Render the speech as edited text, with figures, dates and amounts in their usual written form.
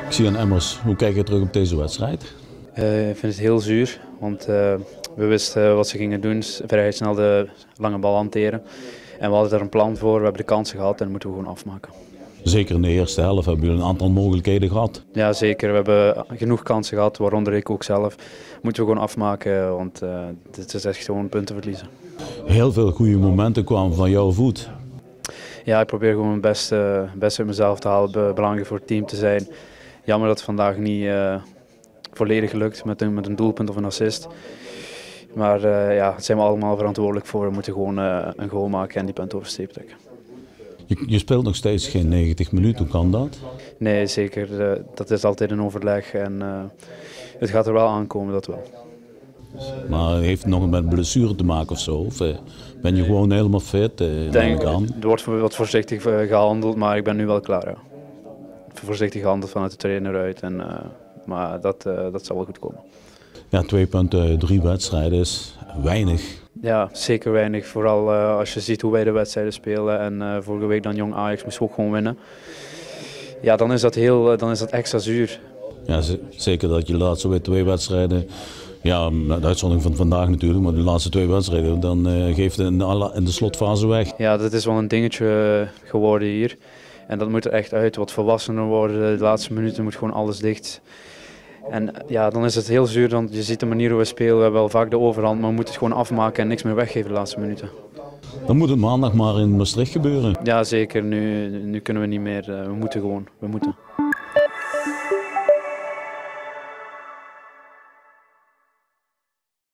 Ik zie aan Emmers, hoe kijk je terug op deze wedstrijd? Ik vind het heel zuur, want we wisten wat ze gingen doen, vrij snel de lange bal hanteren. En we hadden er een plan voor, we hebben de kansen gehad en dat moeten we gewoon afmaken. Zeker in de eerste helft hebben jullie een aantal mogelijkheden gehad. Ja zeker, we hebben genoeg kansen gehad, waaronder ik ook zelf. Moeten we gewoon afmaken, want dit is echt gewoon punten verliezen. Heel veel goede momenten kwamen van jouw voet. Ja, ik probeer gewoon mijn best uit mezelf te halen, belangrijk voor het team te zijn. Jammer dat het vandaag niet volledig lukt met een doelpunt of een assist. Maar ja, daar zijn we allemaal verantwoordelijk voor. We moeten gewoon een goal maken en die punt over de streep trekken. Je speelt nog steeds geen 90 minuten, hoe kan dat? Nee, zeker. Dat is altijd een overleg en het gaat er wel aankomen, dat wel. Maar heeft het nog met blessure te maken of zo? Of ben je gewoon helemaal fit? Er wordt wat voorzichtig gehandeld, maar ik ben nu wel klaar. Ja. Voorzichtig gehandeld vanuit de trainer uit, maar dat zal wel goed komen. Ja, 2 punten, 3 wedstrijden is weinig. Ja, zeker weinig. Vooral als je ziet hoe wij de wedstrijden spelen en vorige week dan Jong Ajax moest ook gewoon winnen. Ja, dan is dat extra zuur. Ja, zeker dat je de laatste 2 wedstrijden, ja, de uitzondering van vandaag natuurlijk, maar de laatste 2 wedstrijden, dan geeft het in de slotfase weg. Ja, dat is wel een dingetje geworden hier. En dat moet er echt uit, wat volwassener worden. De laatste minuten moet gewoon alles dicht. En ja, dan is het heel zuur, want je ziet de manier hoe we spelen. We hebben wel vaak de overhand, maar we moeten het gewoon afmaken en niks meer weggeven de laatste minuten. Dan moet het maandag maar in Maastricht gebeuren. Ja, zeker. Nu kunnen we niet meer. We moeten gewoon. We moeten.